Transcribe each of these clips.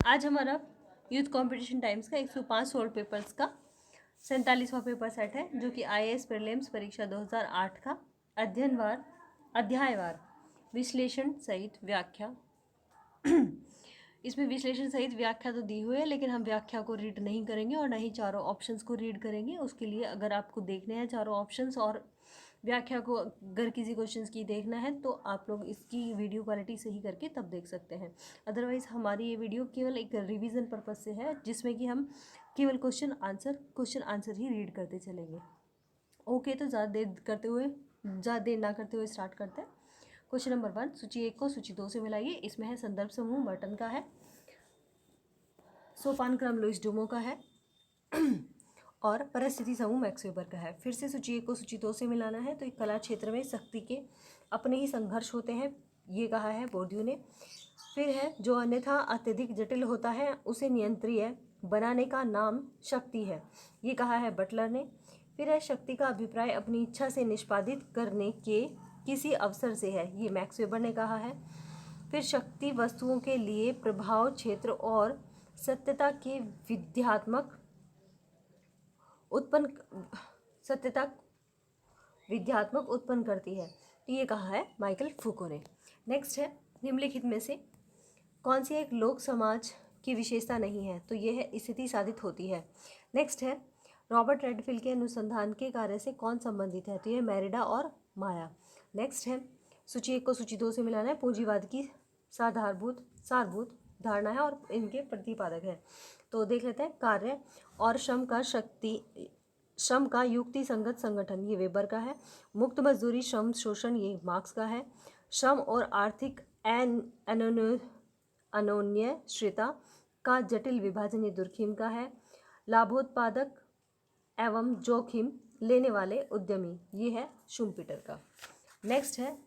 आज हमारा youth competition times का 105 सोल्ड पेपर्स का 47वां पेपर सेट है, जो कि IAS प्रीलिम्स परीक्षा 2008 का अध्यायवार विश्लेषण सहित व्याख्या। इसमें विश्लेषण सहित व्याख्या तो दी हुई है, लेकिन हम व्याख्या को रीड नहीं करेंगे और ना ही चारों ऑप्शंस को रीड करेंगे। उसके लिए अगर आपको देखने हैं चारों ऑप्शंस और व्याख्या को, अगर किसी क्वेश्चंस की देखना है तो आप लोग इसकी वीडियो क्वालिटी सही करके तब देख सकते हैं। अदरवाइज़ हमारी ये वीडियो केवल एक रिवीजन पर्पज़ से है, जिसमें कि हम केवल क्वेश्चन आंसर ही रीड करते चलेंगे। ओके, तो ज़्यादा देर ना करते हुए स्टार्ट करते हैं। क्वेश्चन नंबर 1, सूची 1 को सूची 2 से मिलाइए। इसमें है संदर्भ समूह मर्टन का है, सोपान क्रम लुईस डुमो का है और परिस्थिति समूह मैक्स वेबर का है। फिर से सूची 1 को सूची 2 से मिलाना है, तो एक कला क्षेत्र में शक्ति के अपने ही संघर्ष होते हैं, ये कहा है बोर्ड्यू ने। फिर है जो अन्यथा अत्यधिक जटिल होता है उसे नियंत्रणीय बनाने का नाम शक्ति है, ये कहा है बटलर ने। फिर है शक्ति का अभिप्राय अपनी इच्छा से निष्पादित करने के किसी अवसर से है, ये मैक्स वेबर ने कहा है। फिर शक्ति वस्तुओं के लिए प्रभाव क्षेत्र और सत्यता के विध्यात्मक उत्पन्न करती है, तो ये कहा है माइकल फूको ने। नेक्स्ट है निम्नलिखित में से कौन सी एक लोक समाज की विशेषता नहीं है, तो ये है स्थिति साधित होती है। नेक्स्ट है रॉबर्ट रेडफिल के अनुसंधान के कार्य से कौन संबंधित है, तो ये मेरिडा और माया। नेक्स्ट है सूची 1 को सूची 2 से मिलाना है, पूंजीवाद की सारभूत धारणा है और इनके प्रतिपादक है। तो देख लेते हैं कार्य और श्रम का युक्ति संगत संगठन, ये वेबर का है। मुक्त मजदूरी श्रम शोषण, ये मार्क्स का है। श्रम और आर्थिक अनोन्यश्रिता का जटिल विभाजन, ये दुर्खिम का है। लाभोत्पादक एवं जोखिम लेने वाले उद्यमी, ये है शुम्पीटर का। नेक्स्ट है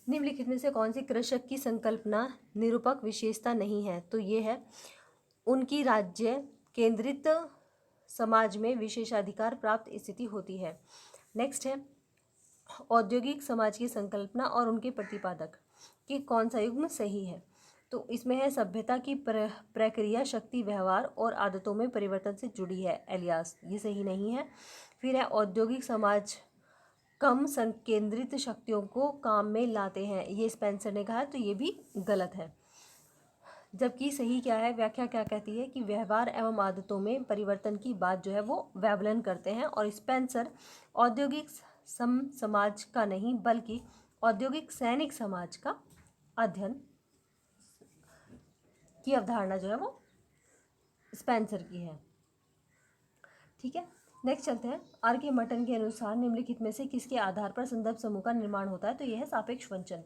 निम्नलिखित में से कौन सी कृषक की संकल्पना निरूपक विशेषता नहीं है, तो ये है उनकी राज्य केंद्रित समाज में विशेषाधिकार प्राप्त स्थिति होती है। नेक्स्ट है औद्योगिक समाज की संकल्पना और उनके प्रतिपादक कि कौन सा युग्म सही है, तो इसमें है सभ्यता की प्रक्रिया शक्ति व्यवहार और आदतों में परिवर्तन से जुड़ी है, एलियास, ये सही नहीं है। फिर है औद्योगिक समाज कम संकेंद्रित शक्तियों को काम में लाते हैं, ये स्पेंसर ने कहा, तो ये भी गलत है। जबकि सही क्या है, व्याख्या क्या कहती है कि व्यवहार एवं आदतों में परिवर्तन की बात जो है वो वेवलन करते हैं, और स्पेंसर औद्योगिक समाज का नहीं बल्कि औद्योगिक सैनिक समाज का अध्ययन की अवधारणा जो है वो स्पेंसर की है। ठीक है, नेक्स्ट चलते हैं। आर के मर्टन के अनुसार निम्नलिखित में से किसके आधार पर संदर्भ समूह का निर्माण होता है, तो यह है सापेक्ष वंचन।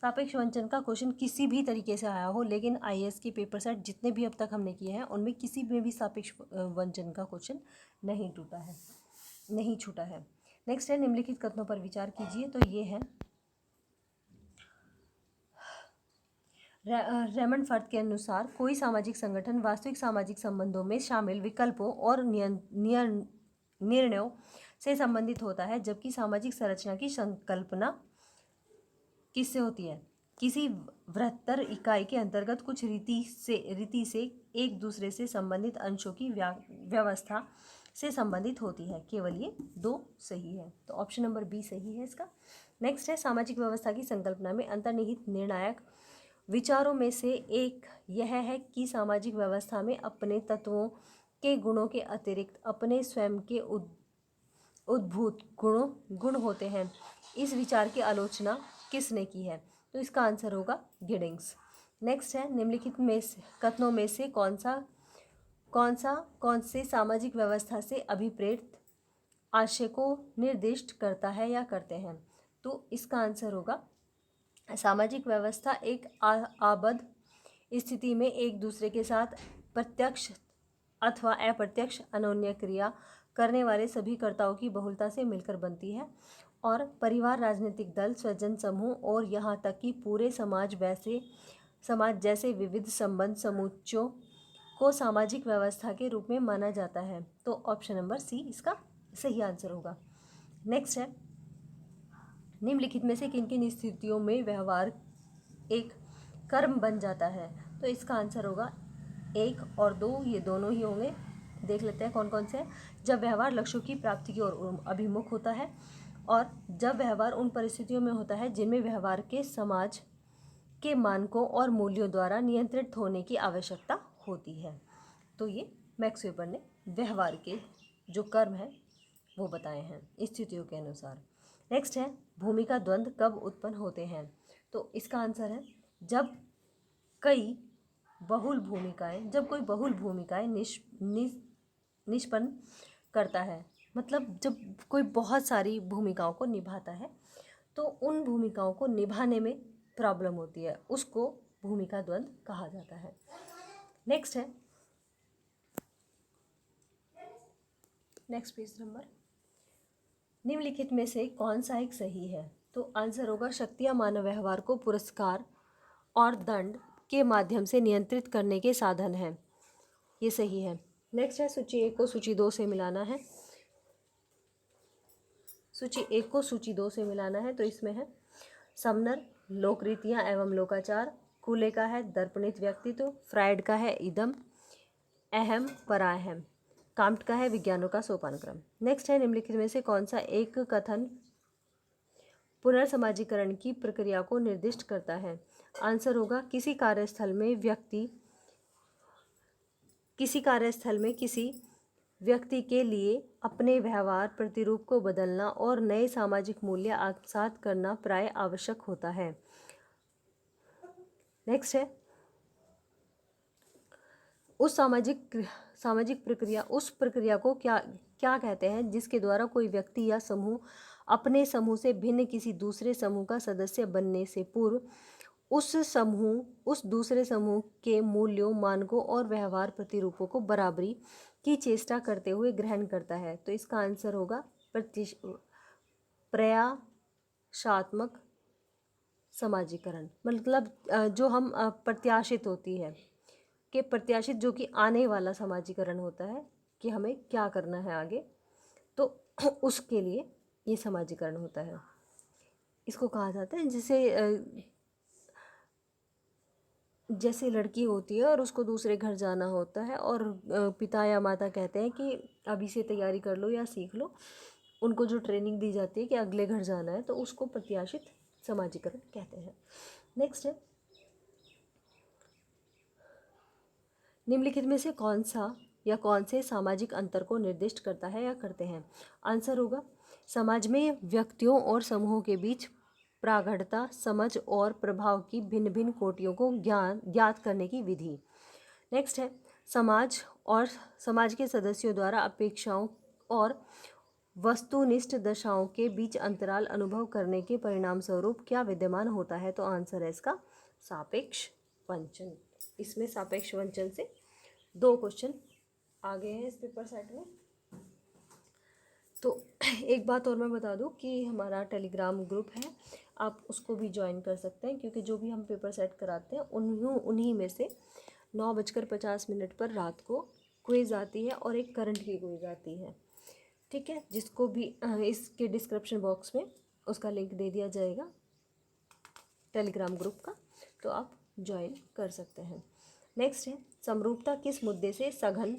सापेक्ष वंचन का क्वेश्चन किसी भी तरीके से आया हो, लेकिन IAS के पेपर सेट जितने भी अब तक हमने किए हैं उनमें किसी में भी सापेक्ष वंचन का क्वेश्चन नहीं छूटा है। नेक्स्ट है निम्नलिखित कथनों पर विचार कीजिए, तो ये है रेमंड फर्थ के अनुसार कोई सामाजिक संगठन वास्तविक सामाजिक संबंधों में शामिल विकल्पों और निर्णयों से संबंधित होता है, जबकि सामाजिक संरचना की संकल्पना किससे होती है, किसी वृहत्तर इकाई के अंतर्गत कुछ रीति से एक दूसरे से संबंधित अंशों की व्यवस्था से संबंधित होती है। केवल ये 2 सही है, तो ऑप्शन नंबर बी सही है इसका। नेक्स्ट है सामाजिक व्यवस्था की संकल्पना में अंतर्निहित निर्णायक विचारों में से एक यह है कि सामाजिक व्यवस्था में अपने तत्वों के गुणों के अतिरिक्त अपने स्वयं के उद्भूत गुण होते हैं। इस विचार की आलोचना किसने की है, तो इसका आंसर होगा गिडिंग्स। नेक्स्ट है निम्नलिखित में कथनों में से कौन से सामाजिक व्यवस्था से अभिप्रेत आशय को निर्दिष्ट करता है या करते हैं, तो इसका आंसर होगा सामाजिक व्यवस्था एक आबद्ध स्थिति में एक दूसरे के साथ प्रत्यक्ष अथवा अप्रत्यक्ष अनोन्य क्रिया करने वाले सभी कर्ताओं की बहुलता से मिलकर बनती है, और परिवार, राजनीतिक दल, स्वजन समूह और यहाँ तक कि पूरे समाज जैसे विविध संबंध समुच्चयों को सामाजिक व्यवस्था के रूप में माना जाता है, तो ऑप्शन नंबर सी इसका सही आंसर होगा। नेक्स्ट है निम्नलिखित में से किन किन स्थितियों में व्यवहार एक कर्म बन जाता है। तो इसका आंसर होगा 1 और 2, ये दोनों ही होंगे। देख लेते हैं कौन कौन से हैं। जब व्यवहार लक्ष्यों की प्राप्ति की ओर अभिमुख होता है, और जब व्यवहार उन परिस्थितियों में होता है जिनमें व्यवहार के समाज के मानकों और मूल्यों द्वारा नियंत्रित होने की आवश्यकता होती है। तो ये मैक्स वेबर ने व्यवहार के जो कर्म है वो बताए हैं स्थितियों के अनुसार। नेक्स्ट है, भूमिका द्वंद्व कब उत्पन्न होते हैं? तो इसका आंसर है जब कोई बहुल भूमिकाएं निष्पन्न करता है। मतलब जब कोई बहुत सारी भूमिकाओं को निभाता है तो उन भूमिकाओं को निभाने में प्रॉब्लम होती है, उसको भूमिका द्वंद्व कहा जाता है। नेक्स्ट है, नेक्स्ट पेज नंबर, निम्नलिखित में से कौन सा एक सही है? तो आंसर होगा शक्तियाँ मानव व्यवहार को पुरस्कार और दंड के माध्यम से नियंत्रित करने के साधन हैं। ये सही है। नेक्स्ट है, सूची 1 को सूची 2 से मिलाना है। सूची 1 को सूची 2 से मिलाना है। तो इसमें है समनर, लोकरीतियाँ एवं लोकाचार, कूले का है दर्पणित व्यक्तित्व, फ्राइड का है इदम, अहम पराअहम, काम्ट का है विज्ञानों का सोपान क्रम। नेक्स्ट है, निम्नलिखित में से कौन सा एक कथन पुनर्समाजीकरण की प्रक्रिया को निर्दिष्ट करता है? आंसर होगा किसी कार्यस्थल में किसी व्यक्ति के लिए अपने व्यवहार प्रतिरूप को बदलना और नए सामाजिक मूल्य आत्मसात करना प्राय आवश्यक होता है। नेक्स्ट है, उस सामाजिक प्रक्रिया उस प्रक्रिया को क्या कहते हैं जिसके द्वारा कोई व्यक्ति या समूह अपने समूह से भिन्न किसी दूसरे समूह का सदस्य बनने से पूर्व उस दूसरे समूह के मूल्यों, मानकों और व्यवहार प्रतिरूपों को बराबरी की चेष्टा करते हुए ग्रहण करता है। तो इसका आंसर होगा प्रयासात्मक समाजीकरण। मतलब जो हम प्रत्याशित होती है कि प्रत्याशित जो कि आने वाला समाजीकरण होता है कि हमें क्या करना है आगे, तो उसके लिए ये समाजीकरण होता है। इसको कहा जाता है जैसे लड़की होती है और उसको दूसरे घर जाना होता है और पिता या माता कहते हैं कि अभी से तैयारी कर लो या सीख लो, उनको जो ट्रेनिंग दी जाती है कि अगले घर जाना है, तो उसको प्रत्याशित समाजीकरण कहते हैं। नेक्स्ट है, निम्नलिखित में से कौन सा या कौन से सामाजिक अंतर को निर्दिष्ट करता है या करते हैं? आंसर होगा समाज में व्यक्तियों और समूहों के बीच प्रागढ़ता, समझ और प्रभाव की भिन्न भिन्न कोटियों को ज्ञात करने की विधि। नेक्स्ट है, समाज के सदस्यों द्वारा अपेक्षाओं और वस्तुनिष्ठ दशाओं के बीच अंतराल अनुभव करने के परिणाम स्वरूप क्या विद्यमान होता है? तो आंसर है इसका सापेक्ष वंचन। इसमें सापेक्ष वंचन से 2 क्वेश्चन आ गए हैं इस पेपर सेट में। तो एक बात और मैं बता दूं कि हमारा टेलीग्राम ग्रुप है, आप उसको भी ज्वाइन कर सकते हैं, क्योंकि जो भी हम पेपर सेट कराते हैं उन्हीं में से 9:50 पर रात को क्विज़ आती है और एक करंट की क्विज़ आती है। ठीक है, जिसको भी इसके डिस्क्रिप्शन बॉक्स में उसका लिंक दे दिया जाएगा टेलीग्राम ग्रुप का, तो आप ज्वाइन कर सकते हैं। नेक्स्ट है, समरूपता किस मुद्दे से सघन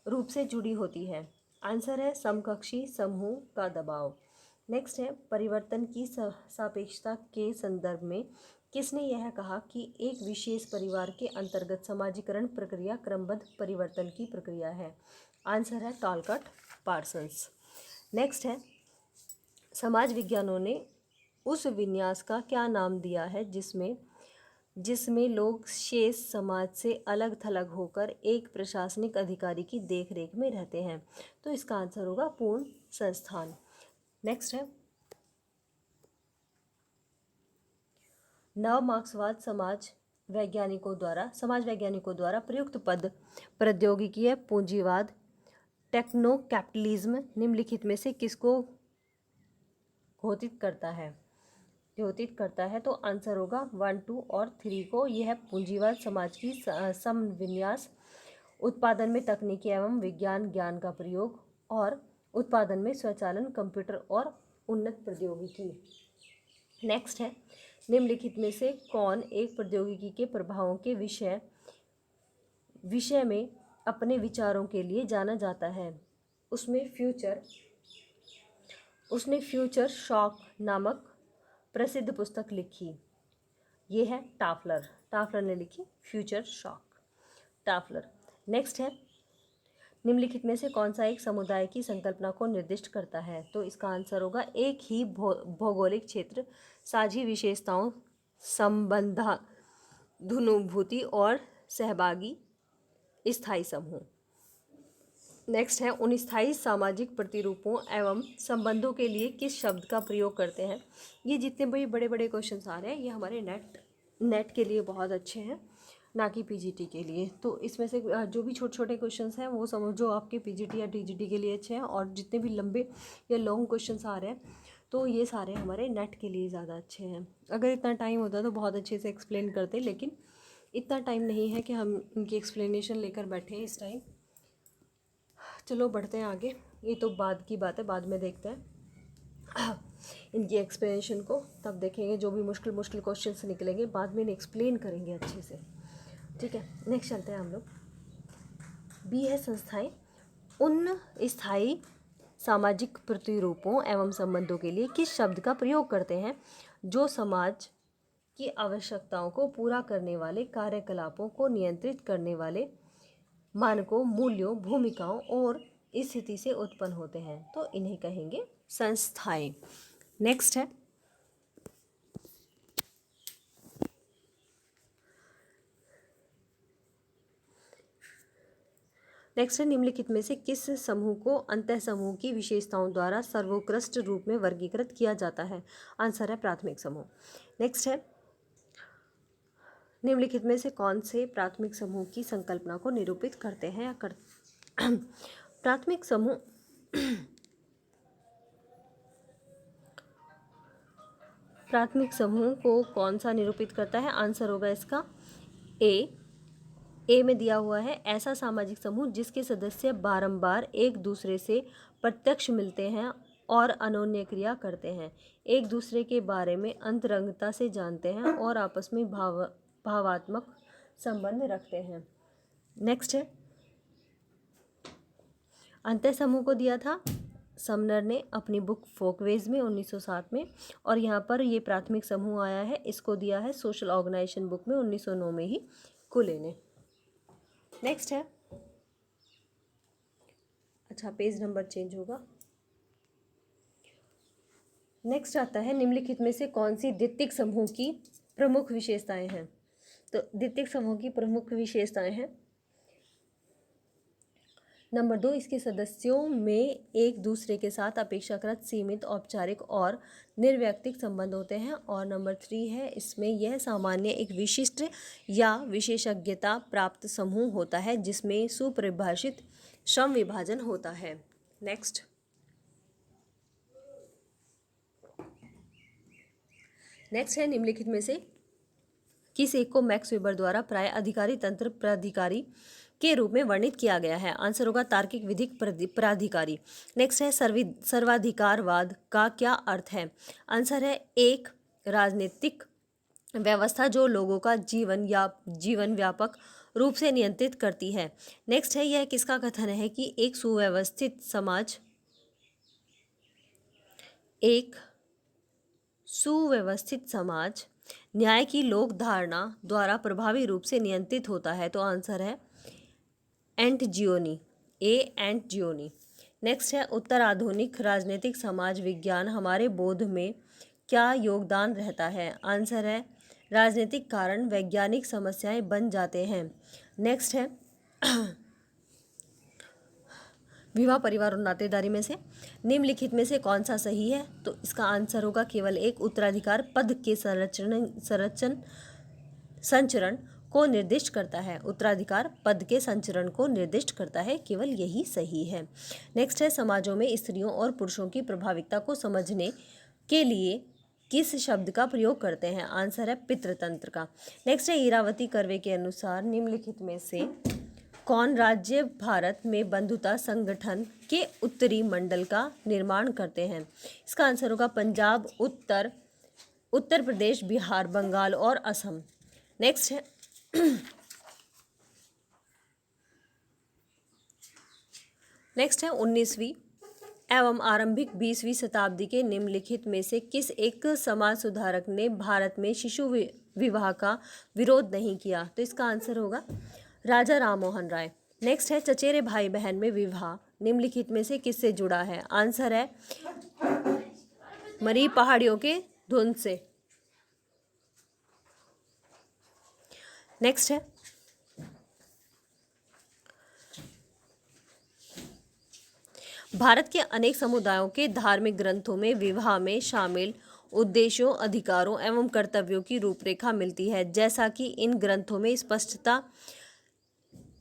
रूप से जुड़ी होती है? आंसर है समकक्षी समूह का दबाव। नेक्स्ट है, परिवर्तन की सापेक्षता के संदर्भ में किसने यह कहा कि एक विशेष परिवार के अंतर्गत समाजीकरण प्रक्रिया क्रमबद्ध परिवर्तन की प्रक्रिया है? आंसर है टॉलकॉट पार्सन्स। नेक्स्ट है, समाज विज्ञानों ने उस विन्यास का क्या नाम दिया है जिसमें लोग शेष समाज से अलग थलग होकर एक प्रशासनिक अधिकारी की देखरेख में रहते हैं? तो इसका आंसर होगा पूर्ण संस्थान। नेक्स्ट है, नव मार्क्सवाद समाज वैज्ञानिकों द्वारा प्रयुक्त पद प्रौद्योगिकीय पूंजीवाद टेक्नो कैपिटलिज्म निम्नलिखित में से किसको घोषित करता है? तो आंसर होगा 1, 2 और 3 को। यह पूंजीवाद समाज की समविन्यास, उत्पादन में तकनीकी एवं विज्ञान ज्ञान का प्रयोग और उत्पादन में स्वचालन, कंप्यूटर और उन्नत प्रौद्योगिकी। नेक्स्ट है, निम्नलिखित में से कौन एक प्रौद्योगिकी के प्रभावों के विषय में अपने विचारों के लिए जाना जाता है? उसने फ्यूचर शॉक नामक प्रसिद्ध पुस्तक लिखी। ये है टाफलर ने लिखी फ्यूचर शॉक, टाफलर। नेक्स्ट है, निम्नलिखित में से कौन सा एक समुदाय की संकल्पना को निर्दिष्ट करता है? तो इसका आंसर होगा एक ही भौगोलिक क्षेत्र, साझी विशेषताओं, संबंधानुभूति और सहभागी स्थायी समूह। नेक्स्ट है, उन स्थायी सामाजिक प्रतिरूपों एवं संबंधों के लिए किस शब्द का प्रयोग करते हैं? ये जितने भी बड़े बड़े क्वेश्चंस आ रहे हैं ये हमारे नेट के लिए बहुत अच्छे हैं, ना कि पीजीटी के लिए। तो इसमें से जो भी छोटे छोटे क्वेश्चंस हैं वो समझो आपके पीजीटी या टीजीटी के लिए अच्छे हैं, और जितने भी लंबे या लॉन्ग क्वेश्चंस आ रहे हैं तो ये सारे हमारे नेट के लिए ज़्यादा अच्छे हैं। अगर इतना टाइम होता तो बहुत अच्छे से एक्सप्लेन करते, लेकिन इतना टाइम नहीं है कि हम इनकी एक्सप्लेनेशन लेकर बैठे हैं इस टाइम। चलो बढ़ते हैं आगे, ये तो बाद की बात है, बाद में देखते हैं इनकी एक्सप्लेनेशन को, तब देखेंगे। जो भी मुश्किल क्वेश्चंस निकलेंगे बाद में इन्हें एक्सप्लेन करेंगे अच्छे से, ठीक है। नेक्स्ट चलते हैं हम लोग। बी है संस्थाएं उन स्थायी सामाजिक प्रतिरूपों एवं संबंधों के लिए किस शब्द का प्रयोग करते हैं जो समाज की आवश्यकताओं को पूरा करने वाले कार्यकलापों को नियंत्रित करने वाले मानकों, मूल्यों, भूमिकाओं और स्थिति से उत्पन्न होते हैं? तो इन्हें कहेंगे संस्थाएं। नेक्स्ट है, निम्नलिखित में से किस समूह को अंतः समूह की विशेषताओं द्वारा सर्वोत्कृष्ट रूप में वर्गीकृत किया जाता है? आंसर है प्राथमिक समूह। नेक्स्ट है, निम्नलिखित में से कौन से प्राथमिक समूह की संकल्पना को निरूपित करते हैं या प्राथमिक समूह को कौन सा निरूपित करता है? आंसर होगा इसका ए में दिया हुआ है, ऐसा सामाजिक समूह जिसके सदस्य बारंबार एक दूसरे से प्रत्यक्ष मिलते हैं और अनोन्य क्रिया करते हैं, एक दूसरे के बारे में अंतरंगता से जानते हैं और आपस में भावात्मक संबंध रखते हैं। नेक्स्ट है, अंतः समूह को दिया था समनर ने अपनी बुक फोकवेज में 1907 में, और यहाँ पर ये प्राथमिक समूह आया है, इसको दिया है सोशल ऑर्गेनाइजेशन बुक में 1909 में ही कुले ने। नेक्स्ट है, अच्छा पेज नंबर चेंज होगा। नेक्स्ट आता है, निम्नलिखित में से कौन सी द्वितीयक समूह की प्रमुख विशेषताएं हैं? तो द्वितीयक समूह की प्रमुख विशेषताएं हैं, नंबर 2, इसके सदस्यों में एक दूसरे के साथ अपेक्षाकृत सीमित, औपचारिक और निर्वैयक्तिक संबंध होते हैं, और नंबर 3 है, इसमें यह सामान्य एक विशिष्ट या विशेषज्ञता प्राप्त समूह होता है जिसमें सुपरिभाषित श्रम विभाजन होता है। नेक्स्ट है, निम्नलिखित में से किस एक को मैक्स वेबर द्वारा प्राय अधिकारी तंत्र प्राधिकारी के रूप में वर्णित किया गया है? आंसर होगा तार्किक विधिक प्राधिकारी। नेक्स्ट है, सर्वाधिकारवाद का क्या अर्थ है? आंसर है एक राजनीतिक व्यवस्था जो लोगों का जीवन व्यापक रूप से नियंत्रित करती है। नेक्स्ट है, यह किसका कथन है कि एक सुव्यवस्थित समाज न्याय की लोक धारणा द्वारा प्रभावी रूप से नियंत्रित होता है? तो आंसर है एंटजियोनी। नेक्स्ट है, उत्तर आधुनिक राजनीतिक समाज विज्ञान हमारे बोध में क्या योगदान रहता है? आंसर है राजनीतिक कारण वैज्ञानिक समस्याएं बन जाते हैं। नेक्स्ट है, विवाह, परिवार और नातेदारी में से निम्नलिखित में से कौन सा सही है? तो इसका आंसर होगा केवल एक, उत्तराधिकार पद के संचरण को निर्दिष्ट करता है। उत्तराधिकार पद के संचरण को निर्दिष्ट करता है, केवल यही सही है। नेक्स्ट है, समाजों में स्त्रियों और पुरुषों की प्रभाविता को समझने के लिए किस शब्द का प्रयोग करते हैं? आंसर है पितृतंत्र का। नेक्स्ट है, इरावती कर्वे के अनुसार निम्नलिखित में से कौन राज्य भारत में बंधुता संगठन के उत्तरी मंडल का निर्माण करते हैं? इसका आंसर होगा पंजाब, उत्तर उत्तर प्रदेश, बिहार, बंगाल और असम। नेक्स्ट है नेक्स्ट है 19वीं एवं आरंभिक 20वीं शताब्दी के निम्नलिखित में से किस एक समाज सुधारक ने भारत में शिशु विवाह का विरोध नहीं किया? तो इसका आंसर होगा राजा राममोहन राय। नेक्स्ट है चचेरे भाई बहन में विवाह निम्नलिखित में से किससे जुड़ा है? आंसर है मरी पहाड़ियों के धुंध से। नेक्स्ट है भारत के अनेक समुदायों के धार्मिक ग्रंथों में विवाह में शामिल उद्देश्यों, अधिकारों एवं कर्तव्यों की रूपरेखा मिलती है, जैसा कि इन ग्रंथों में स्पष्टता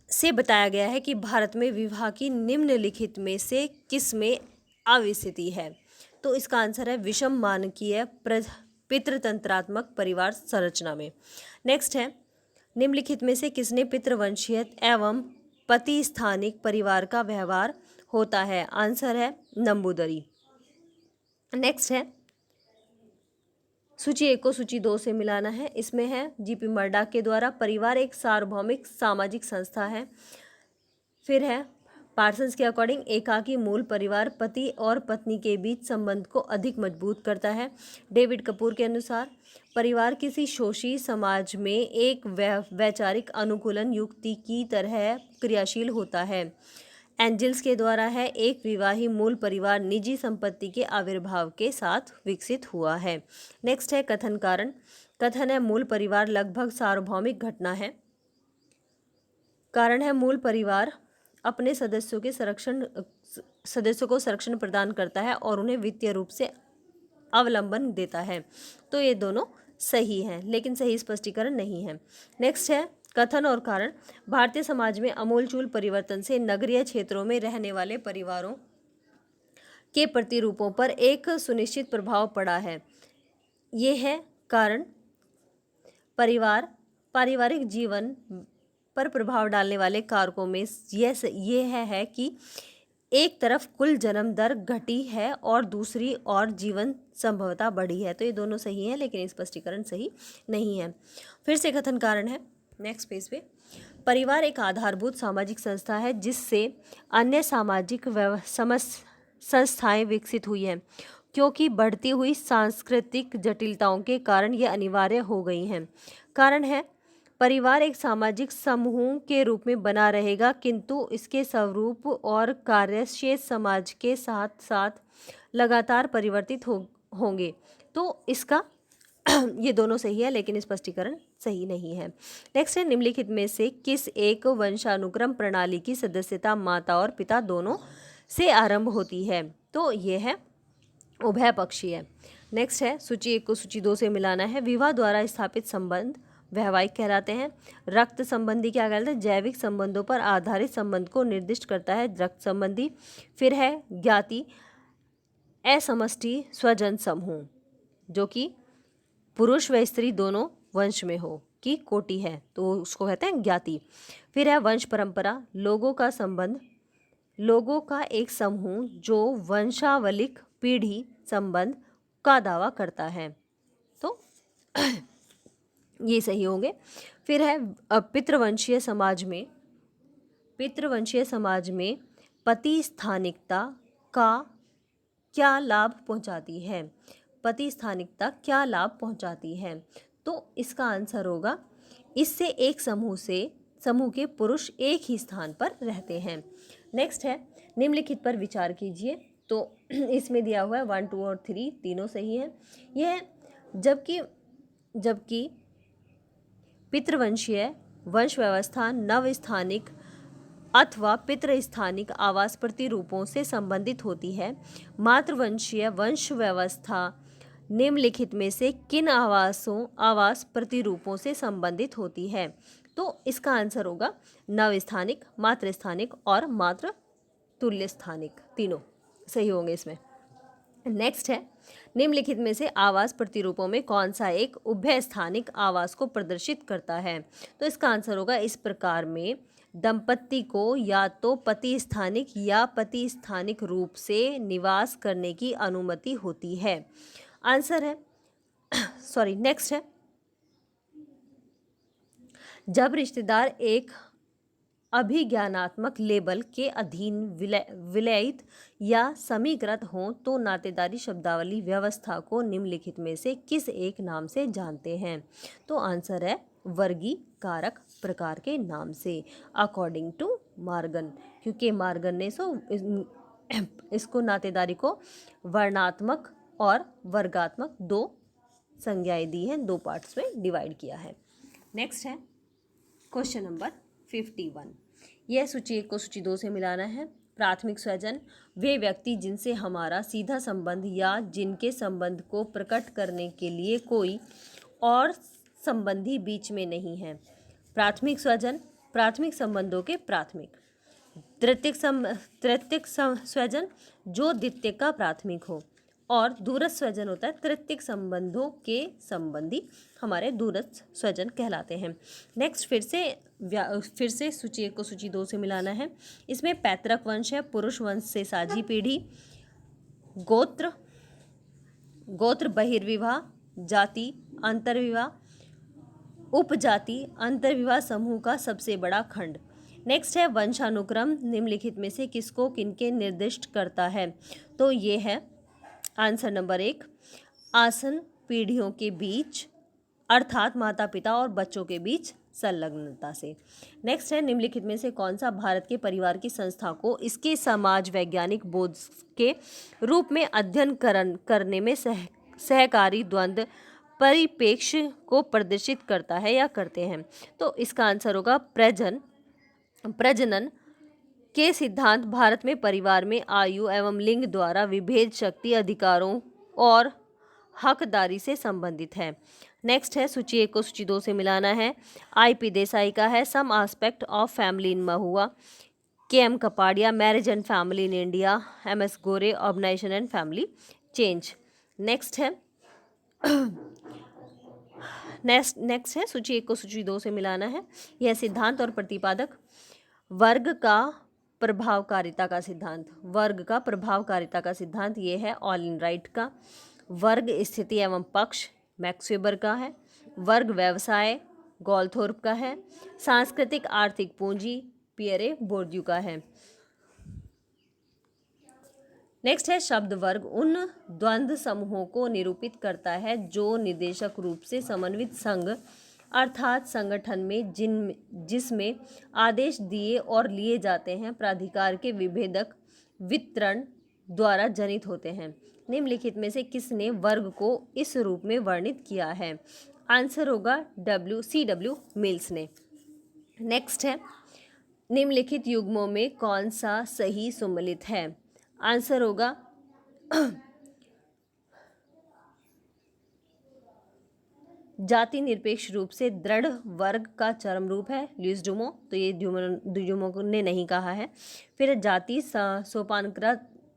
से बताया गया है कि भारत में विवाह की निम्नलिखित में से किस में अविस्थिति है? तो इसका आंसर है विषम मानकीय पितृतंत्रात्मक परिवार संरचना में। नेक्स्ट है निम्नलिखित में से किसने पितृवंशीय एवं पति स्थानिक परिवार का व्यवहार होता है? आंसर है नंबूदरी। नेक्स्ट है सूची 1 को सूची 2 से मिलाना है। इसमें है जीपी मर्डॉक के द्वारा परिवार एक सार्वभौमिक सामाजिक संस्था है। फिर है पार्सन्स के अकॉर्डिंग एकाकी मूल परिवार पति और पत्नी के बीच संबंध को अधिक मजबूत करता है। डेविड कपूर के अनुसार परिवार किसी शोषी समाज में एक वैचारिक अनुकूलन युक्ति की तरह क्रियाशील होता है। एंजल्स के द्वारा है एक विवाही मूल परिवार निजी संपत्ति के आविर्भाव के साथ विकसित हुआ है। नेक्स्ट है कथन कारण। कथन है मूल परिवार लगभग सार्वभौमिक घटना है। कारण है मूल परिवार अपने सदस्यों को संरक्षण प्रदान करता है और उन्हें वित्तीय रूप से अवलंबन देता है। तो ये दोनों सही हैं, लेकिन सही स्पष्टीकरण नहीं है। नेक्स्ट है कथन और कारण। भारतीय समाज में आमूलचूल परिवर्तन से नगरीय क्षेत्रों में रहने वाले परिवारों के प्रतिरूपों पर एक सुनिश्चित प्रभाव पड़ा है। ये है कारण। पारिवारिक जीवन पर प्रभाव डालने वाले कारकों में ये है कि एक तरफ कुल जन्म दर घटी है और दूसरी और जीवन संभवता बढ़ी है। तो ये दोनों सही है, लेकिन स्पष्टीकरण सही नहीं है। फिर से कथन कारण है नेक्स्ट पेज पे। परिवार एक आधारभूत सामाजिक संस्था है जिससे अन्य सामाजिक संस्थाएं विकसित हुई हैं, क्योंकि बढ़ती हुई सांस्कृतिक जटिलताओं के कारण ये अनिवार्य हो गई हैं। कारण है परिवार एक सामाजिक समूह के रूप में बना रहेगा, किंतु इसके स्वरूप और कार्य शेष समाज के साथ साथ लगातार परिवर्तित होंगे। तो इसका ये दोनों सही है, लेकिन स्पष्टीकरण सही नहीं है। नेक्स्ट है निम्नलिखित में से किस एक वंशानुक्रम प्रणाली की सदस्यता माता और पिता दोनों से आरंभ होती है? तो ये है उभय पक्षीय। नेक्स्ट है सूची 1 को सूची 2 से मिलाना है। विवाह द्वारा स्थापित संबंध वैवाहिक कहलाते हैं। रक्त संबंधी क्या कहलाते हैं? जैविक संबंधों पर आधारित संबंध को निर्दिष्ट करता है रक्त संबंधी। फिर है ज्ञाति असमष्टि स्वजन समूह, जो कि पुरुष व स्त्री दोनों वंश में हो की कोटि है, तो उसको कहते हैं ज्ञाति। फिर है वंश परंपरा, लोगों का संबंध, लोगों का एक समूह जो वंशावलिक पीढ़ी संबंध का दावा करता है। तो ये सही होंगे। फिर है पितृवंशीय समाज में पति स्थानिकता का क्या लाभ पहुंचाती है? पति स्थानिकता क्या लाभ पहुंचाती है? तो इसका आंसर होगा इससे एक समूह के पुरुष एक ही स्थान पर रहते हैं। नेक्स्ट है निम्नलिखित पर विचार कीजिए। तो इसमें दिया हुआ है 1, 2 और 3 तीनों सही है। यह जबकि पितृवंशीय वंश व्यवस्था नवस्थानिक अथवा पितृस्थानिक आवास प्रतिरूपों से संबंधित होती है, मातृवंशीय वंश व्यवस्था निम्नलिखित में से किन आवास प्रतिरूपों से संबंधित होती है? तो इसका आंसर होगा नवस्थानिक, मातृस्थानिक और मातृ तुल्य स्थानिक, तीनों सही होंगे इसमें। नेक्स्ट है निम्नलिखित में से आवास प्रतिरूपों में कौन सा एक उभय स्थानिक आवास को प्रदर्शित करता है? तो इसका आंसर होगा इस प्रकार में दंपति को या तो पति स्थानिक या पति स्थानिक रूप से निवास करने की अनुमति होती है। आंसर है नेक्स्ट है, जब रिश्तेदार एक अभिज्ञानात्मक लेबल के अधीन विलयित या समीकृत हों तो नातेदारी शब्दावली व्यवस्था को निम्नलिखित में से किस एक नाम से जानते हैं? तो आंसर है वर्गीकारक प्रकार के नाम से, अकॉर्डिंग टू मार्गन, क्योंकि मार्गन ने इसको नातेदारी को वर्णात्मक और वर्गात्मक दो संज्ञाएं दी हैं, दो पार्ट्स में डिवाइड किया है। नेक्स्ट है क्वेश्चन नंबर 51। यह सूची 1 को सूची 2 से मिलाना है। प्राथमिक स्वजन वे व्यक्ति जिनसे हमारा सीधा संबंध या जिनके संबंध को प्रकट करने के लिए कोई और संबंधी बीच में नहीं है। प्राथमिक स्वजन प्राथमिक संबंधों के प्राथमिक। तृतीयक स्वजन जो द्वितीय का प्राथमिक हो, और दूरस्थ स्वजन होता है तृतीयक संबंधों के संबंधी, हमारे दूरस्थ स्वजन कहलाते हैं। नेक्स्ट फिर से सूची 1 को सूची 2 से मिलाना है। इसमें पैतृक वंश है, पुरुष वंश से साझी पीढ़ी, गोत्र बहिर्विवाह, जाति अंतर्विवाह, उपजाति अंतर्विवाह समूह का सबसे बड़ा खंड। नेक्स्ट है वंशानुक्रम निम्नलिखित में से किसको किनके निर्दिष्ट करता है? तो ये है आंसर नंबर 1, आसन पीढ़ियों के बीच अर्थात माता पिता और बच्चों के बीच संलग्नता से। नेक्स्ट है निम्नलिखित में से कौन सा भारत के परिवार की संस्था को इसके समाज वैज्ञानिक बोध के रूप में अध्ययन करने में सहकारी द्वंद्व परिप्रेक्ष्य को प्रदर्शित करता है या करते हैं? तो इसका आंसर होगा प्रजनन के सिद्धांत भारत में परिवार में आयु एवं लिंग द्वारा विभेद शक्ति अधिकारों और हकदारी से संबंधित है। नेक्स्ट है सूची 1 को सूची 2 से मिलाना है। IP देसाई का है some aspect of family in Mahuva, KM Kapadia marriage and family in India, MS Gore organisation and family change. Next है सूची 1 को सूची 2 से मिलाना है। यह सिद्धांत और प्रतिपादक वर्ग का प्रभावकारिता का सिद्धांत ये है ऑलिन राइट का। वर्ग स्थिति एवं पक्ष मैक्स वेबर का है। वर्ग व्यवसाय गॉलथोर्प का है। सांस्कृतिक आर्थिक पूंजी पियरे बोर्ड्यू का है। नेक्स्ट है शब्द वर्ग उन द्वंद्व समूहों को निरूपित करता है जो निर्देशक रूप से समन्वित संघ अर्थात संगठन में जिसमें आदेश दिए और लिए जाते हैं प्राधिकार के विभेदक वितरण द्वारा जनित होते हैं। निम्नलिखित में से किसने वर्ग को इस रूप में वर्णित किया है? आंसर होगा C.W. मिल्स ने। नेक्स्ट है निम्नलिखित युग्मों में कौन सा सही सम्मिलित है? आंसर होगा जाति निरपेक्ष रूप से दृढ़ वर्ग का चरम रूप है लुईस डुमो, तो ये डुमो ने नहीं कहा है। फिर जाति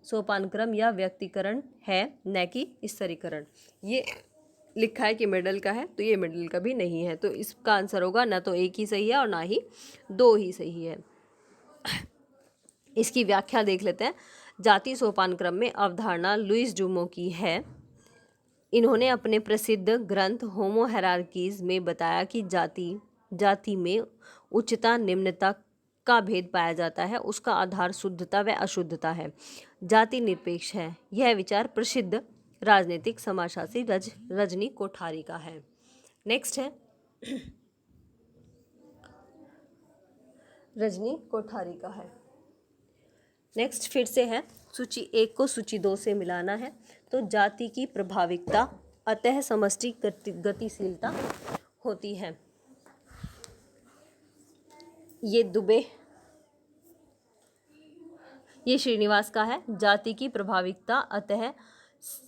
सोपानक्रम या व्यक्तिकरण है न कि स्तरीकरण, ये लिखा है कि मिडल का है, तो ये मिडल का भी नहीं है। तो इसका आंसर होगा ना तो एक ही सही है और ना ही दो ही सही है। इसकी व्याख्या देख लेते हैं। जाति सोपानक्रम में अवधारणा लुईस डुमो की है। इन्होंने अपने प्रसिद्ध ग्रंथ होमो हायरार्कीज में बताया कि जाति में उच्चता निम्नता का भेद पाया जाता है, उसका आधार शुद्धता व अशुद्धता है। जाति निरपेक्ष है, यह विचार प्रसिद्ध राजनीतिक समाजशास्त्री रजनी कोठारी का है। नेक्स्ट है रजनी कोठारी का है। नेक्स्ट फिर से है सूची 1 को सूची 2 से मिलाना है। तो जाति की प्रभाविकता अतः समष्टि गतिशीलता होती है। ये श्रीनिवास का है। जाति की प्रभाविकता अतः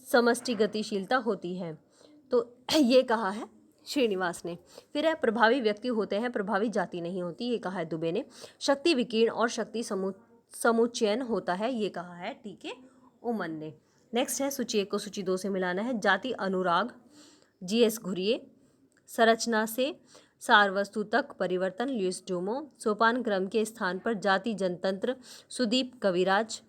समष्टि गतिशीलता होती है, तो ये कहा है श्रीनिवास ने। फिर है प्रभावी व्यक्ति होते हैं, प्रभावी जाति नहीं होती, ये कहा है दुबे ने। शक्ति विकीर्ण और शक्ति समुच्चयन होता है, ये कहा है टीके उमन ने। नेक्स्ट है सूची 1 को सूची 2 से मिलाना है। जाति अनुराग GS घुरिए। संरचना से सार वस्तु तक परिवर्तन लुईस डुमो। सोपान क्रम के स्थान पर जाति जनतंत्र सुदीप कविराज।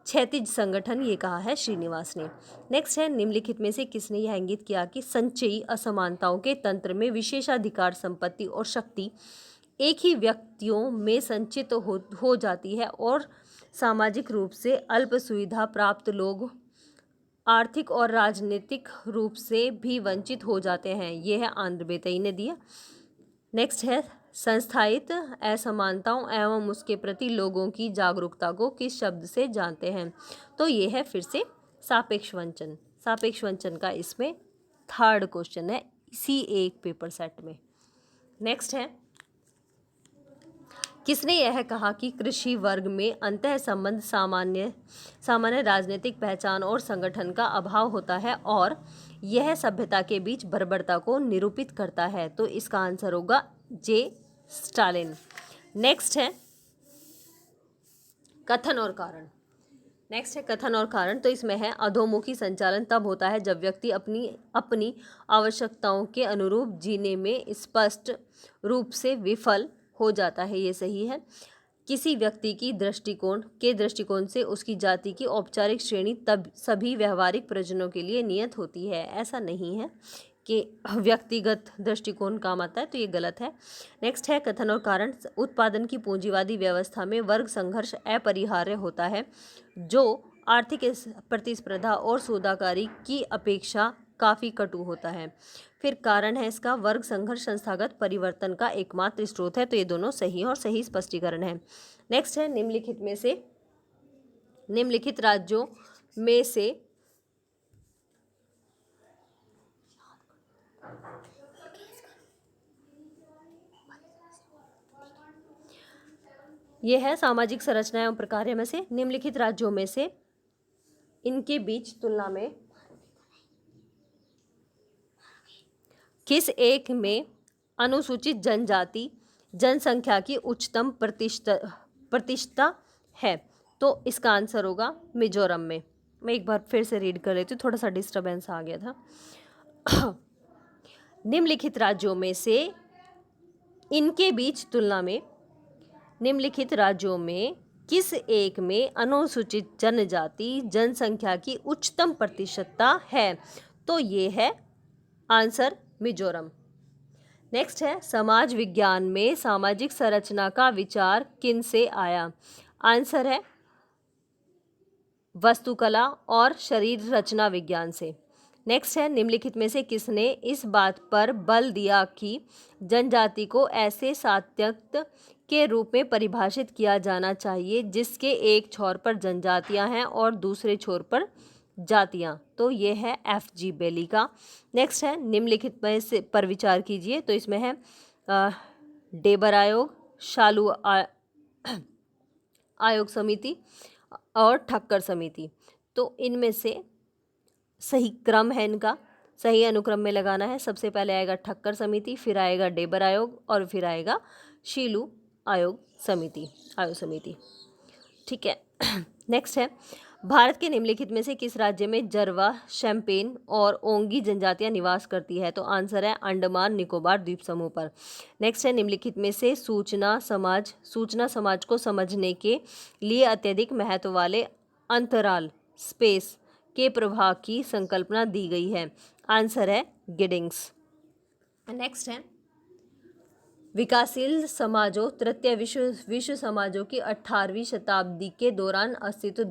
क्षैतिज संगठन, ये कहा है श्रीनिवास ने। नेक्स्ट है, निम्नलिखित में से किसने यह इंगित किया कि संचयी असमानताओं के तंत्र में विशेषाधिकार, संपत्ति और शक्ति एक ही व्यक्तियों में संचित हो जाती है और सामाजिक रूप से अल्प सुविधा प्राप्त लोग आर्थिक और राजनीतिक रूप से भी वंचित हो जाते हैं। यह है आंध्र बेतई ने दिया। नेक्स्ट है, संस्थायित असमानताओं एवं उसके प्रति लोगों की जागरूकता को किस शब्द से जानते हैं? तो ये है फिर से सापेक्ष वंचन। सापेक्ष वंचन का इसमें थर्ड क्वेश्चन है इसी एक पेपर सेट में। नेक्स्ट है, किसने यह कहा कि कृषि वर्ग में अंतः संबंध सामान्य राजनीतिक पहचान और संगठन का अभाव होता है और यह सभ्यता के बीच बर्बरता को निरूपित करता है? तो इसका आंसर होगा जे स्टालिन। नेक्स्ट है कथन और कारण। नेक्स्ट है कथन और कारण। तो इसमें है, अधोमुखी संचालन तब होता है जब व्यक्ति अपनी आवश्यकताओं के अनुरूप जीने में स्पष्ट रूप से विफल हो जाता है। ये सही है। किसी व्यक्ति की दृष्टिकोण से उसकी जाति की औपचारिक श्रेणी तब सभी व्यवहारिक प्रयोजनों के लिए नियत होती है। ऐसा नहीं है कि व्यक्तिगत दृष्टिकोण काम आता है, तो ये गलत है। नेक्स्ट है कथन और कारण। उत्पादन की पूंजीवादी व्यवस्था में वर्ग संघर्ष अपरिहार्य होता है जो आर्थिक प्रतिस्पर्धा और सौदाकारी की अपेक्षा काफ़ी कटु होता है। फिर कारण है इसका, वर्ग संघर्ष संस्थागत परिवर्तन का एकमात्र स्रोत है। तो ये दोनों सही और सही स्पष्टीकरण है। नेक्स्ट है, निम्नलिखित राज्यों में से यह है सामाजिक संरचना एवं प्रकार्य में से निम्नलिखित राज्यों में से इनके बीच तुलना में किस एक में अनुसूचित जनजाति जनसंख्या की उच्चतम प्रतिशतता है? तो इसका आंसर होगा मिजोरम में। मैं एक बार फिर से रीड कर लेती हूँ, थोड़ा सा डिस्टर्बेंस आ गया था। निम्नलिखित राज्यों में से इनके बीच तुलना में निम्नलिखित राज्यों में किस एक में अनुसूचित जनजाति जनसंख्या की उच्चतम प्रतिशतता है? तो ये है आंसर मिजोरम। नेक्स्ट है, समाज विज्ञान में सामाजिक संरचना का विचार किन से आया? आंसर है वास्तुकला और शरीर रचना विज्ञान से। नेक्स्ट है, निम्नलिखित में से किसने इस बात पर बल दिया कि जनजाति को ऐसे सात्यंत के रूप में परिभाषित किया जाना चाहिए जिसके एक छोर पर जनजातियां हैं और दूसरे छोर पर जातियां? तो ये है FG बेली का। नेक्स्ट है, निम्नलिखित में से पर विचार कीजिए। तो इसमें है डेबर आयोग, शालू आयोग समिति और ठक्कर समिति। तो इनमें से सही क्रम है इनका, सही अनुक्रम में लगाना है। सबसे पहले आएगा ठक्कर समिति, फिर आएगा डेबर आयोग और फिर आएगा शीलू आयोग समिति। ठीक है। नेक्स्ट है, भारत के निम्नलिखित में से किस राज्य में जरवा, शैम्पेन और ओंगी जनजातियां निवास करती है? तो आंसर है अंडमान निकोबार द्वीप समूह पर। नेक्स्ट है, निम्नलिखित में से सूचना समाज को समझने के लिए अत्यधिक महत्व वाले अंतराल स्पेस के प्रभाव की संकल्पना दी गई है? आंसर है गिडिंग्स। नेक्स्ट है, विकासशील समाजों तृतीय विश्व समाजों की 18वीं शताब्दी के दौरान अस्तित्व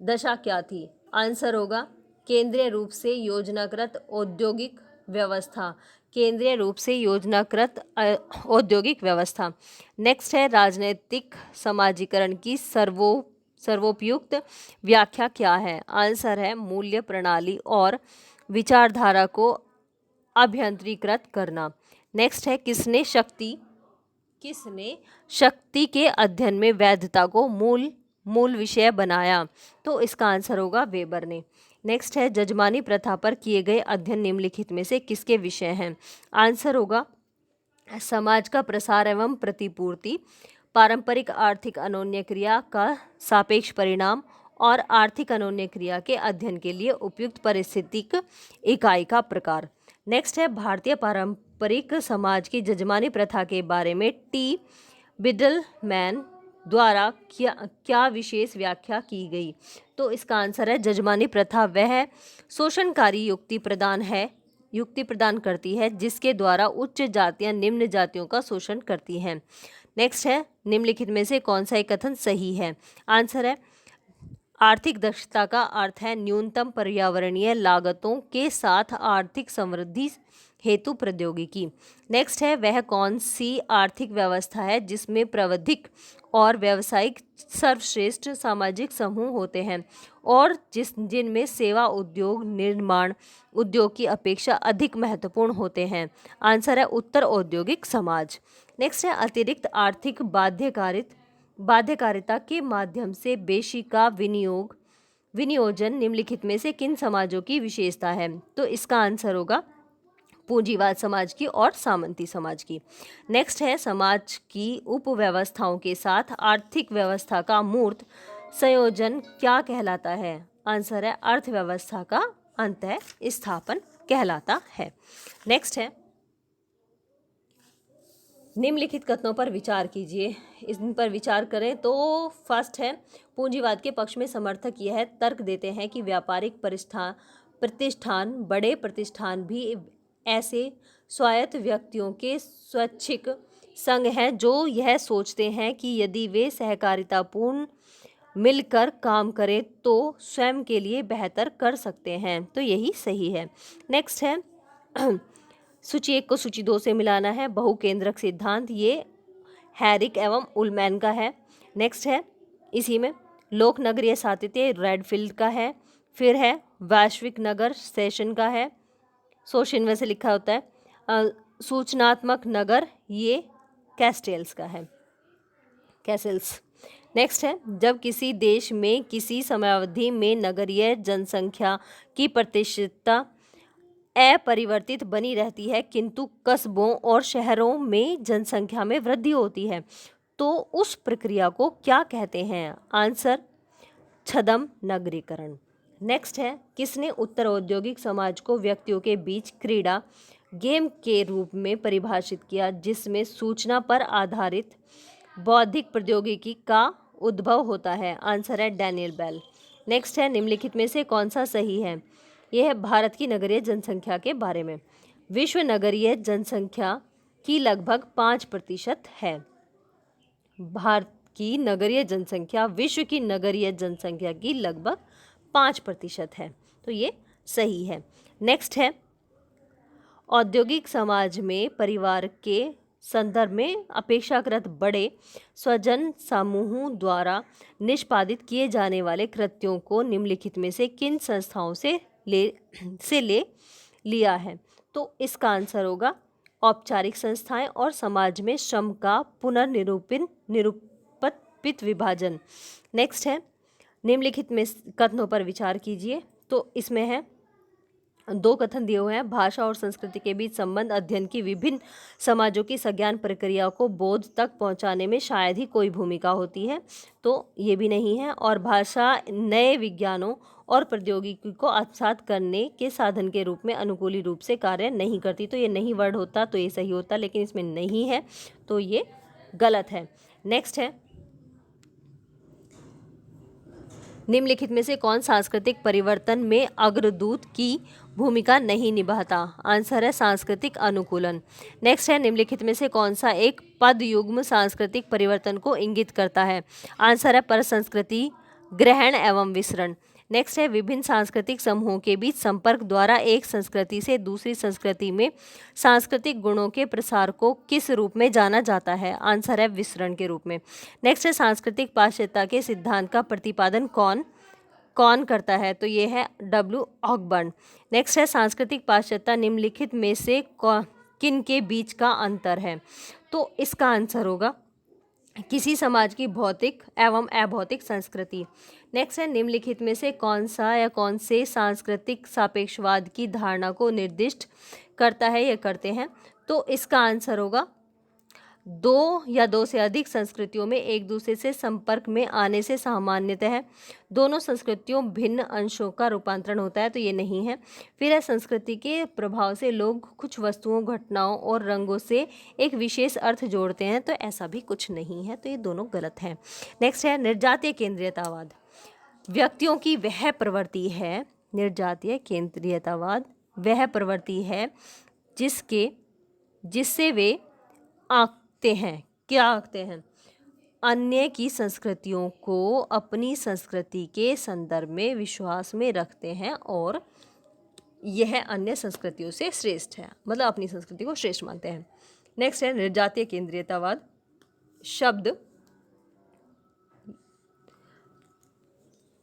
दशा क्या थी? आंसर होगा केंद्रीय रूप से योजनाकृत औद्योगिक व्यवस्था। नेक्स्ट है, राजनीतिक समाजीकरण की सर्वोपयुक्त व्याख्या क्या है? आंसर है मूल्य प्रणाली और विचारधारा को अभ्यंतरीकृत करना। नेक्स्ट है, किसने शक्ति के अध्ययन में वैधता को मूल विषय बनाया? तो इसका आंसर होगा वेबर ने। नेक्स्ट है, जजमानी प्रथा पर किए गए अध्ययन निम्नलिखित में से किसके विषय हैं? आंसर होगा समाज का प्रसार एवं प्रतिपूर्ति, पारंपरिक आर्थिक अनोन्य क्रिया का सापेक्ष परिणाम और आर्थिक अनोन्य क्रिया के अध्ययन के लिए उपयुक्त पारिस्थितिक इकाई का प्रकार। नेक्स्ट है, भारतीय पारंपरिक समाज की जजमानी प्रथा के बारे में टी बिडलमैन द्वारा क्या विशेष व्याख्या की गई? तो इसका आंसर है जजमानी प्रथा वह शोषणकारी युक्ति प्रदान करती है जिसके द्वारा उच्च जातियां निम्न जातियों का शोषण करती हैं। नेक्स्ट है, निम्नलिखित में से कौन सा एक कथन सही है? आंसर है आर्थिक दक्षता का अर्थ है न्यूनतम पर्यावरणीय लागतों के साथ आर्थिक समृद्धि हेतु प्रौद्योगिकी। नेक्स्ट है, वह कौन सी आर्थिक व्यवस्था है जिसमें प्राविधिक और व्यावसायिक सर्वश्रेष्ठ सामाजिक समूह होते हैं और जिनमें सेवा उद्योग निर्माण उद्योग की अपेक्षा अधिक महत्वपूर्ण होते हैं? आंसर है उत्तर औद्योगिक समाज। नेक्स्ट है, अतिरिक्त आर्थिक बाध्यकारिता के माध्यम से बेशी का विनियोजन निम्नलिखित में से किन समाजों की विशेषता है? तो इसका आंसर होगा पूंजीवाद समाज की और सामंती समाज की। नेक्स्ट है, समाज की उपव्यवस्थाओं के साथ आर्थिक व्यवस्था का मूर्त संयोजन क्या कहलाता है? आंसर है अर्थव्यवस्था का अंतः स्थापन कहलाता है। नेक्स्ट है, निम्नलिखित कथनों पर विचार कीजिए। इन पर विचार करें तो फर्स्ट है, पूंजीवाद के पक्ष में समर्थक यह तर्क देते हैं कि व्यापारिक प्रतिष्ठान बड़े प्रतिष्ठान भी ऐसे स्वायत्त व्यक्तियों के स्वैच्छिक संघ हैं जो यह सोचते हैं कि यदि वे सहकारितापूर्ण मिलकर काम करें तो स्वयं के लिए बेहतर कर सकते हैं। तो यही सही है। नेक्स्ट है, सूची 1 को सूची 2 से मिलाना है। बहुकेंद्रक सिद्धांत ये हैरिक एवं उलमैन का है। नेक्स्ट है, इसी में लोक नगरीय सातत्य रेडफील्ड का है। फिर है वैश्विक नगर सेशन का है, सोशन वैसे लिखा होता है। सूचनात्मक नगर ये कैस्टेल्स का है, कैसल्स। नेक्स्ट है, जब किसी देश में किसी समयावधि में नगरीय जनसंख्या की प्रतिशतता अपरिवर्तित बनी रहती है किंतु कस्बों और शहरों में जनसंख्या में वृद्धि होती है तो उस प्रक्रिया को क्या कहते हैं? आंसर छद्म नगरीकरण। नेक्स्ट है, किसने उत्तर औद्योगिक समाज को व्यक्तियों के बीच क्रीड़ा गेम के रूप में परिभाषित किया जिसमें सूचना पर आधारित बौद्धिक प्रौद्योगिकी का उद्भव होता है? आंसर है डैनियल बेल। नेक्स्ट है, निम्नलिखित में से कौन सा सही है? यह है भारत की नगरीय जनसंख्या के बारे में। विश्व नगरीय जनसंख्या की लगभग 5% है। भारत की नगरीय जनसंख्या विश्व की नगरीय जनसंख्या की लगभग 5% है, तो ये सही है। नेक्स्ट है, औद्योगिक समाज में परिवार के संदर्भ में अपेक्षाकृत बड़े स्वजन समूहों द्वारा निष्पादित किए जाने वाले कृत्यों को निम्नलिखित में से किन संस्थाओं से ले लिया है? तो इसका आंसर होगा औपचारिक संस्थाएं और समाज में श्रम का निरूपित विभाजन। नेक्स्ट है, निम्नलिखित में कथनों पर विचार कीजिए। तो इसमें है 2 कथन दिए हुए हैं। भाषा और संस्कृति के बीच संबंध अध्ययन की विभिन्न समाजों की संज्ञान प्रक्रिया को बोध तक पहुंचाने में शायद ही कोई भूमिका होती है, तो ये भी नहीं है। और भाषा नए विज्ञानों और प्रौद्योगिकी को आत्मसात करने के साधन के रूप में अनुकूली रूप से कार्य नहीं करती, तो ये नहीं वर्ड होता तो ये सही होता, लेकिन इसमें नहीं है तो ये गलत है। नेक्स्ट है, निम्नलिखित में से कौन सांस्कृतिक परिवर्तन में अग्रदूत की भूमिका नहीं निभाता? आंसर है सांस्कृतिक अनुकूलन। नेक्स्ट है, निम्नलिखित में से कौन सा एक पद युग्म सांस्कृतिक परिवर्तन को इंगित करता है? आंसर है परसंस्कृति ग्रहण एवं विसरण। नेक्स्ट है, विभिन्न सांस्कृतिक समूहों के बीच संपर्क द्वारा एक संस्कृति से दूसरी संस्कृति में सांस्कृतिक गुणों के प्रसार को किस रूप में जाना जाता है? आंसर है विसरण के रूप में। नेक्स्ट है, सांस्कृतिक पाश्चात्यता के सिद्धांत का प्रतिपादन कौन करता है? तो ये है डब्ल्यू ऑकबर्न। नेक्स्ट है, सांस्कृतिक पाश्चात्यता निम्नलिखित में से किन के बीच का अंतर है? तो इसका आंसर होगा किसी समाज की भौतिक एवं अभौतिक संस्कृति। नेक्स्ट है, निम्नलिखित में से कौन सा या कौन से सांस्कृतिक सापेक्षवाद की धारणा को निर्दिष्ट करता है या करते हैं? तो इसका आंसर होगा दो या दो से अधिक संस्कृतियों में एक दूसरे से संपर्क में आने से सामान्यतः दोनों संस्कृतियों भिन्न अंशों का रूपांतरण होता है, तो ये नहीं है। फिर है संस्कृति के प्रभाव से लोग कुछ वस्तुओं, घटनाओं और रंगों से एक विशेष अर्थ जोड़ते हैं, तो ऐसा भी कुछ नहीं है, तो ये दोनों गलत हैं। नेक्स्ट है निर्जातीय केंद्रीयतावाद। व्यक्तियों की वह प्रवृत्ति है, निर्जातीय केंद्रीयतावाद वह प्रवृत्ति है जिससे वे आंकते हैं, क्या आंकते हैं, अन्य की संस्कृतियों को अपनी संस्कृति के संदर्भ में विश्वास में रखते हैं और यह अन्य संस्कृतियों से श्रेष्ठ है, मतलब अपनी संस्कृति को श्रेष्ठ मानते हैं। नेक्स्ट है निर्जातीय केंद्रीयतावाद। शब्द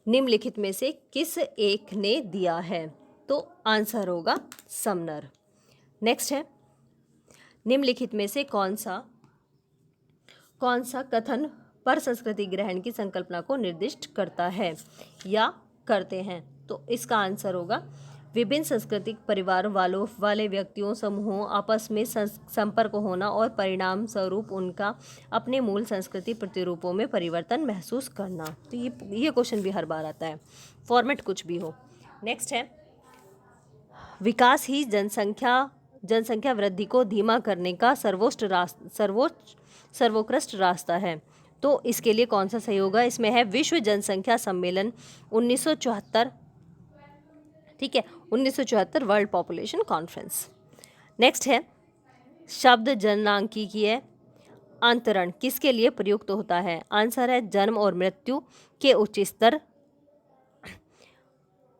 निम्नलिखित में से किस एक ने दिया है, तो आंसर होगा समनर। नेक्स्ट है निम्नलिखित में से कौन सा कथन पर संस्कृति ग्रहण की संकल्पना को निर्दिष्ट करता है या करते हैं, तो इसका आंसर होगा विभिन्न सांस्कृतिक परिवार वाले व्यक्तियों समूहों आपस में संपर्क होना और परिणाम स्वरूप उनका अपने मूल संस्कृति प्रतिरूपों में परिवर्तन महसूस करना। तो ये क्वेश्चन भी हर बार आता है, फॉर्मेट कुछ भी हो। नेक्स्ट है विकास ही जनसंख्या वृद्धि को धीमा करने का सर्वोत्कृष्ट रास्ता है, तो इसके लिए कौन सा सही होगा? इसमें है विश्व जनसंख्या सम्मेलन 1974, ठीक है, 1974 वर्ल्ड पॉपुलेशन कॉन्फ्रेंस। नेक्स्ट है शब्द जननांकिकीय अंतरण किसके लिए प्रयुक्त होता है? आंसर है जन्म और मृत्यु के उच्च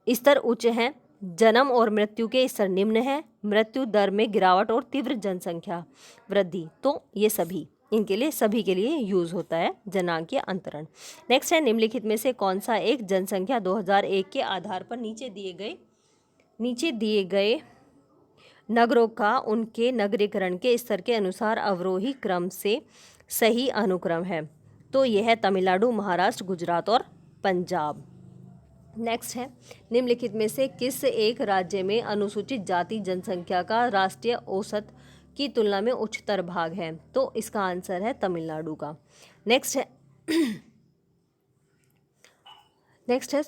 स्तर उच्च हैं, जन्म और मृत्यु के स्तर निम्न है, मृत्यु दर में गिरावट और तीव्र जनसंख्या वृद्धि, तो ये सभी के लिए यूज होता है जनांकीय अंतरण। नेक्स्ट है निम्नलिखित में से कौन सा एक जनसंख्या 2001 के आधार पर नीचे दिए गए नगरों का उनके नगरीकरण के स्तर के अनुसार अवरोही क्रम से सही अनुक्रम है, तो यह है तमिलनाडु, महाराष्ट्र, गुजरात और पंजाब। नेक्स्ट है निम्नलिखित में से किस एक राज्य में अनुसूचित जाति जनसंख्या का राष्ट्रीय औसत की तुलना में उच्चतर भाग है, तो इसका आंसर है तमिलनाडु का। नेक्स्ट है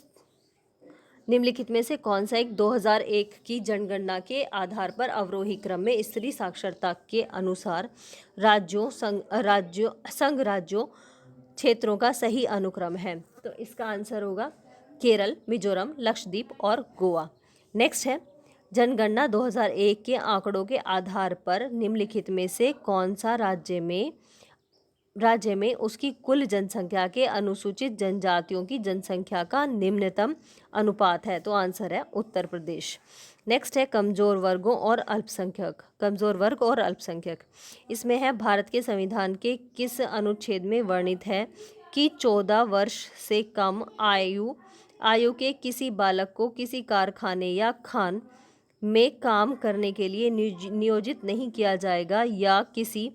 निम्नलिखित में से कौन सा एक 2001 की जनगणना के आधार पर अवरोही क्रम में स्त्री साक्षरता के अनुसार संघ राज्यों क्षेत्रों का सही अनुक्रम है, तो इसका आंसर होगा केरल, मिजोरम, लक्षद्वीप और गोवा। नेक्स्ट है जनगणना 2001 के आंकड़ों के आधार पर निम्नलिखित में से कौन सा राज्य में उसकी कुल जनसंख्या के अनुसूचित जनजातियों की जनसंख्या का निम्नतम अनुपात है, तो आंसर है उत्तर प्रदेश। नेक्स्ट है कमजोर वर्ग और अल्पसंख्यक। इसमें है भारत के संविधान के किस अनुच्छेद में वर्णित है कि 14 वर्ष से कम आयु के किसी बालक को किसी कारखाने या खान में काम करने के लिए नियोजित नहीं किया जाएगा या किसी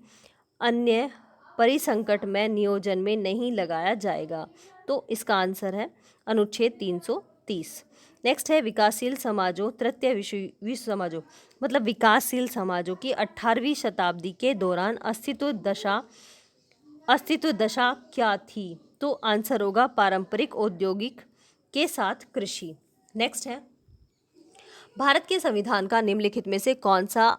अन्य परिसंकट में नियोजन में नहीं लगाया जाएगा, तो इसका आंसर है अनुच्छेद 330। नेक्स्ट है विकासशील समाजों, तृतीय विश्व समाजों, मतलब विकासशील समाजों की 18वीं शताब्दी के दौरान अस्तित्व दशा क्या थी, तो आंसर होगा पारंपरिक औद्योगिक के साथ कृषि। नेक्स्ट है भारत के संविधान का निम्नलिखित में से कौन सा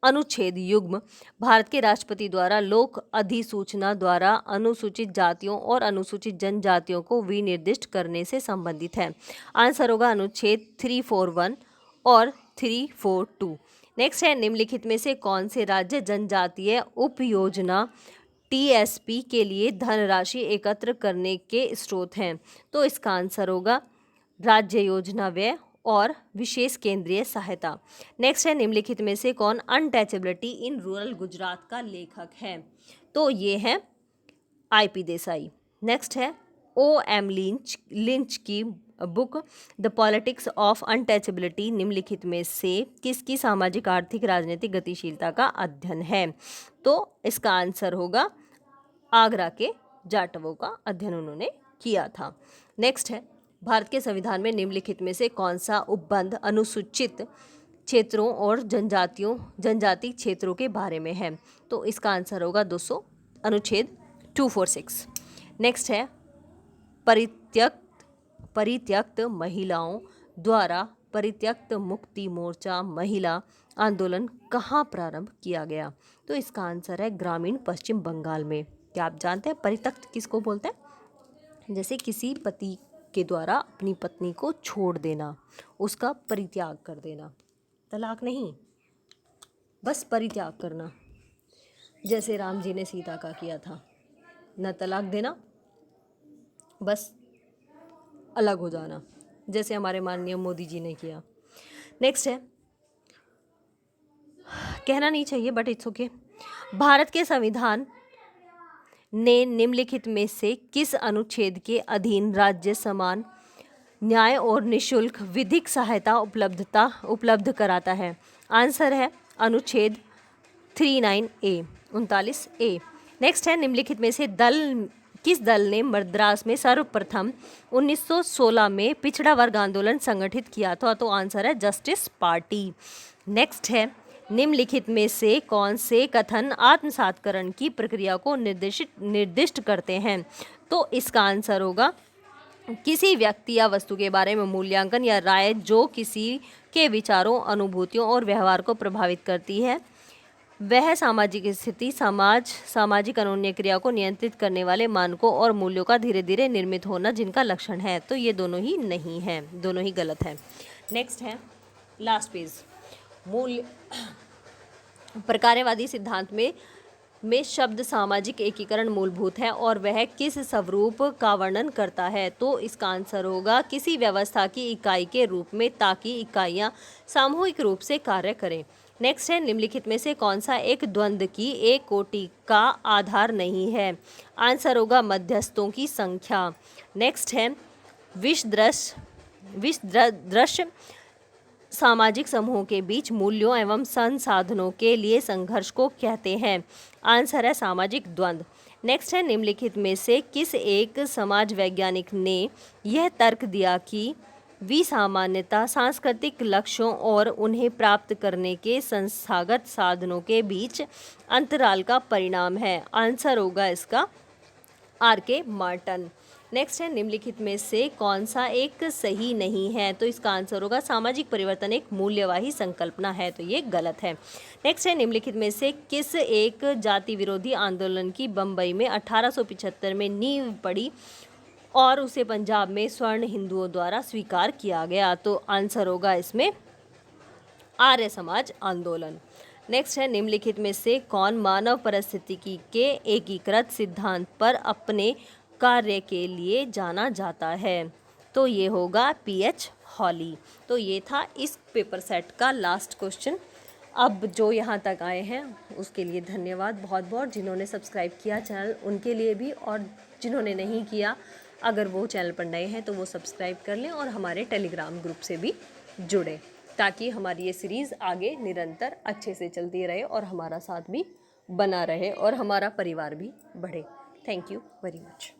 अनुच्छेद युग्म भारत के राष्ट्रपति द्वारा लोक अधिसूचना द्वारा अनुसूचित जातियों और अनुसूचित जनजातियों को विनिर्दिष्ट करने से संबंधित है? आंसर होगा अनुच्छेद 341 और 342। नेक्स्ट है निम्नलिखित में से कौन से राज्य जनजातीय उपयोजना TSP के लिए धनराशि एकत्र करने के स्रोत हैं, तो इसका आंसर होगा राज्य योजना व्यय और विशेष केंद्रीय सहायता। नेक्स्ट है निम्नलिखित में से कौन अनटचेबिलिटी इन रूरल गुजरात का लेखक है, तो ये है IP देसाई। नेक्स्ट है OM लिंच की book the politics of untouchability निम्नलिखित में से किसकी सामाजिक, आर्थिक, राजनीतिक गतिशीलता का अध्ययन है, तो इसका आंसर होगा आगरा के जाटवों का अध्ययन उन्होंने किया था। नेक्स्ट है भारत के संविधान में निम्नलिखित में से कौन सा उपबंध अनुसूचित क्षेत्रों और जनजाति क्षेत्रों के बारे में है। तो इसका आंसर होगा 200 अनुच्छेद 246। नेक्स्ट है परित्यक्त महिलाओं द्वारा परित्यक्त मुक्ति मोर्चा महिला आंदोलन कहाँ प्रारंभ किया गया? तो इसका आंसर है ग्रामीण पश्चिम बंगाल में। क्या आप जानते हैं परित्यक्त किसको बोलते हैं? जैसे किसी पति के द्वारा अपनी पत्नी को छोड़ देना, उसका परित्याग कर देना, तलाक नहीं, बस परित्याग करना। जैसे राम जी ने सीता का किया था, न तलाक देना, बस अलग हो जाना, जैसे हमारे माननीय मोदी जी ने किया। नेक्स्ट है, कहना नहीं चाहिए बट इट्स ओके। भारत के संविधान ने निम्नलिखित में से किस अनुच्छेद के अधीन राज्य समान न्याय और निशुल्क विधिक सहायता उपलब्ध कराता है? आंसर है अनुच्छेद 39A। नेक्स्ट है, निम्नलिखित में से किस दल ने मद्रास में सर्वप्रथम 1916 में पिछड़ा वर्ग आंदोलन संगठित किया था? तो आंसर है जस्टिस पार्टी। नेक्स्ट है, निम्नलिखित में से कौन से कथन आत्मसातकरण की प्रक्रिया को निर्दिष्ट करते हैं? तो इसका आंसर होगा किसी व्यक्ति या वस्तु के बारे में मूल्यांकन या राय जो किसी के विचारों, अनुभूतियों और व्यवहार को प्रभावित करती है, वह सामाजिक स्थिति, सामाजिक अनन्य क्रिया को नियंत्रित करने वाले मानकों और मूल्यों का धीरे धीरे निर्मित होना जिनका लक्षण है। तो ये दोनों ही नहीं है, दोनों ही गलत है। नेक्स्ट है लास्ट पेज, मूल्य प्रकार्यवादी सिद्धांत में शब्द सामाजिक एकीकरण मूलभूत है और वह किस स्वरूप का वर्णन करता है? तो इसका आंसर होगा किसी व्यवस्था की इकाई के रूप में, ताकि इकाइयां सामूहिक रूप से कार्य करें। नेक्स्ट है, निम्नलिखित में से कौन सा एक द्वंद्व की एक कोटि का आधार नहीं है? आंसर होगा मध्यस्थों की संख्या। नेक्स्ट है, विषदृश्य सामाजिक समूहों के बीच मूल्यों एवं संसाधनों के लिए संघर्ष को कहते हैं? आंसर है सामाजिक द्वंद्व। नेक्स्ट है, निम्नलिखित में से किस एक समाज वैज्ञानिक ने यह तर्क दिया कि विसामान्यता सांस्कृतिक लक्ष्यों और उन्हें प्राप्त करने के संस्थागत साधनों के बीच अंतराल का परिणाम है? आंसर होगा इसका R.K. मार्टन। नेक्स्ट है, निम्नलिखित में से कौन सा एक सही नहीं है? तो इसका आंसर होगा सामाजिक परिवर्तन एक मूल्यवाही संकल्पना है। तो ये गलत है। नेक्स्ट है, निम्नलिखित में से किस एक जाति विरोधी आंदोलन की बम्बई में 1875 में नींव पड़ी और उसे पंजाब में स्वर्ण हिंदुओं द्वारा स्वीकार किया गया? तो आंसर होगा इसमें आर्य समाज आंदोलन। नेक्स्ट है, निम्नलिखित में से कौन मानव परिस्थितिकी के एकीकृत सिद्धांत पर अपने कार्य के लिए जाना जाता है? तो ये होगा P.H. हॉली। तो ये था इस पेपर सेट का लास्ट क्वेश्चन। अब जो यहाँ तक आए हैं उसके लिए धन्यवाद बहुत बहुत। जिन्होंने सब्सक्राइब किया चैनल उनके लिए भी, और जिन्होंने नहीं किया, अगर वो चैनल पर नए हैं तो वो सब्सक्राइब कर लें और हमारे टेलीग्राम ग्रुप से भी जुड़ें, ताकि हमारी ये सीरीज़ आगे निरंतर अच्छे से चलती रहे और हमारा साथ भी बना रहे और हमारा परिवार भी बढ़े। Thank you very much.